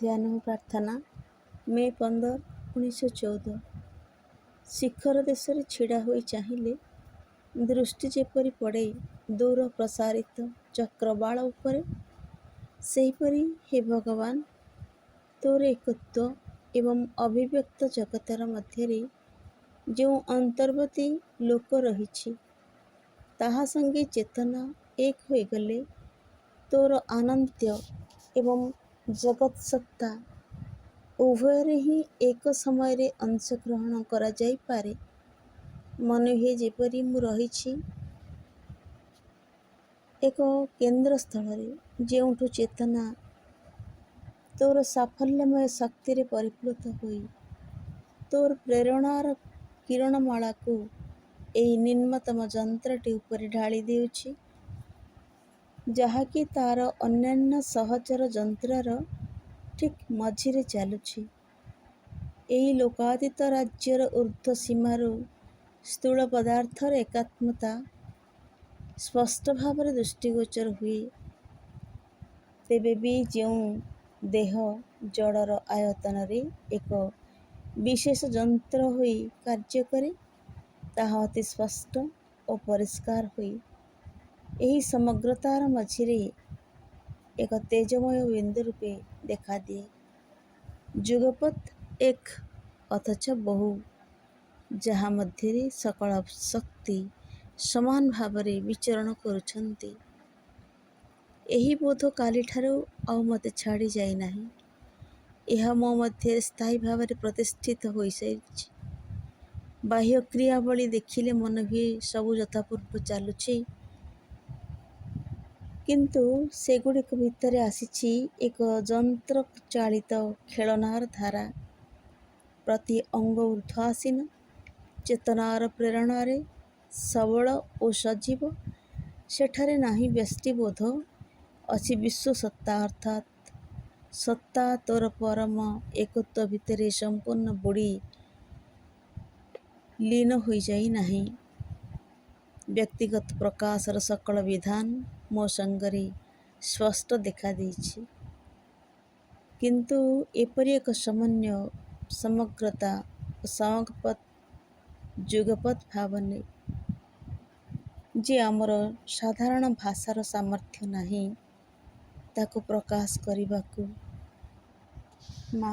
ଧ୍ୟାନ ଓ ପ୍ରାର୍ଥନା। ମେ 15, 1914। ଶିଖର ଦେଶରେ ଛିଡ଼ା ହୋଇ ଚାହିଁଲେ ଦୃଷ୍ଟି ଯେପରି ପଡ଼େ ଦୂର ପ୍ରସାରିତ ଚକ୍ରବାଳ ଉପରେ, ସେହିପରି ହେ ଭଗବାନ, ତୋର ଏକତ୍ଵ ଏବଂ ଅଭିବ୍ୟକ୍ତ ଜଗତର ମଧ୍ୟରେ ଯେଉଁ ଅନ୍ତର୍ବର୍ତ୍ତୀ ଲୋକ ରହିଛି, ତାହା ସଙ୍ଗେ ଚେତନା ଏକ ହୋଇଗଲେ ତୋର ଅନାଦ୍ୟ ଏବଂ ଜଗତ୍ସତ୍ତା ଉଭୟରେ ହିଁ ଏକ ସମୟରେ ଅଂଶଗ୍ରହଣ କରାଯାଇପାରେ। ମନେ ହୁଏ ଯେପରି ମୁଁ ରହିଛି ଏକ କେନ୍ଦ୍ରସ୍ଥଳରେ, ଯେଉଁଠୁ ଚେତନା ତୋର ସାଫଲ୍ୟମୟ ଶକ୍ତିରେ ପରିପ୍ଲୁତ ହୋଇ ତୋର ପ୍ରେରଣାର କିରଣମାଳାକୁ ଏହି ନିମ୍ନତମ ଯନ୍ତ୍ରଟି ଉପରେ ଢାଳି ଦେଉଛି, ଯାହାକି ତାର ଅନ୍ୟାନ୍ୟ ସହଚର ଯନ୍ତ୍ରର ଠିକ୍ ମଝିରେ ଚାଲୁଛି। ଏହି ଲୋକାତୀତ ରାଜ୍ୟର ଊର୍ଦ୍ଧ୍ୱ ସୀମାରୁ ସ୍ଥୂଳ ପଦାର୍ଥର ଏକାତ୍ମତା ସ୍ପଷ୍ଟ ଭାବରେ ଦୃଷ୍ଟିଗୋଚର ହୁଏ। ତେବେ ବି ଯେଉଁ ଦେହ ଜଡ଼ର ଆୟତନରେ ଏକ ବିଶେଷ ଯନ୍ତ୍ର ହୋଇ କାର୍ଯ୍ୟ କରେ, ତାହା ଅତି ସ୍ପଷ୍ଟ ଓ ପରିଷ୍କାର ହୋଇ ଏହି ସମଗ୍ରତାର ମଝିରେ ଏକ ତେଜମୟ ବିନ୍ଦୁ ରୂପେ ଦେଖାଦିଏ। ଯୁଗପତ୍ ଏକ ଅଥଚ ବହୁ, ଯାହା ମଧ୍ୟରେ ସକଳ ଶକ୍ତି ସମାନ ଭାବରେ ବିଚରଣ କରୁଛନ୍ତି। ଏହି ବୋଧ କାଲିଠାରୁ ଆଉ ମୋତେ ଛାଡ଼ି ଯାଇନାହିଁ। ଏହା ମୋ ମଧ୍ୟରେ ସ୍ଥାୟୀ ଭାବରେ ପ୍ରତିଷ୍ଠିତ ହୋଇସାରିଛି। ବାହ୍ୟ କ୍ରିୟାବଳୀ ଦେଖିଲେ ମନେ ହୁଏ ସବୁ ଯଥାପୂର୍ବ ଚାଲୁଛି, କିନ୍ତୁ ସେଗୁଡ଼ିକ ଭିତରେ ଆସିଛି ଏକ ଯନ୍ତ୍ରଚାଳିତ ଖେଳନାର ଧାରା। ପ୍ରତି ଅଙ୍ଗ ଊର୍ଦ୍ଧ୍ଵାସୀନ ଚେତନାର ପ୍ରେରଣାରେ ସବଳ ଓ ସଜୀବ। ସେଠାରେ ନାହିଁ ବ୍ୟଷ୍ଟିବୋଧ, ଅଛି ବିଶ୍ୱସତ୍ତା, ଅର୍ଥାତ୍ ସତ୍ତା ତୋର ପରମ ଏକତ୍ଵ ଭିତରେ ସମ୍ପୂର୍ଣ୍ଣ ବୁଡ଼ି ଲୀନ ହୋଇଯାଇ ନାହିଁ। ବ୍ୟକ୍ତିଗତ ପ୍ରକାଶର ସକଳ ବିଧାନ ମୋ ସଙ୍ଗରେ ସ୍ପଷ୍ଟ ଦେଖାଦେଇଛି, କିନ୍ତୁ ଏପରି ଏକ ସମନ୍ୱୟ, ସମଗ୍ରତା ଓ ଯୁଗପତ୍ ଭାବରେ ଯେ ଆମର ସାଧାରଣ ଭାଷାର ସାମର୍ଥ୍ୟ ନାହିଁ ତାକୁ ପ୍ରକାଶ କରିବାକୁ। ମା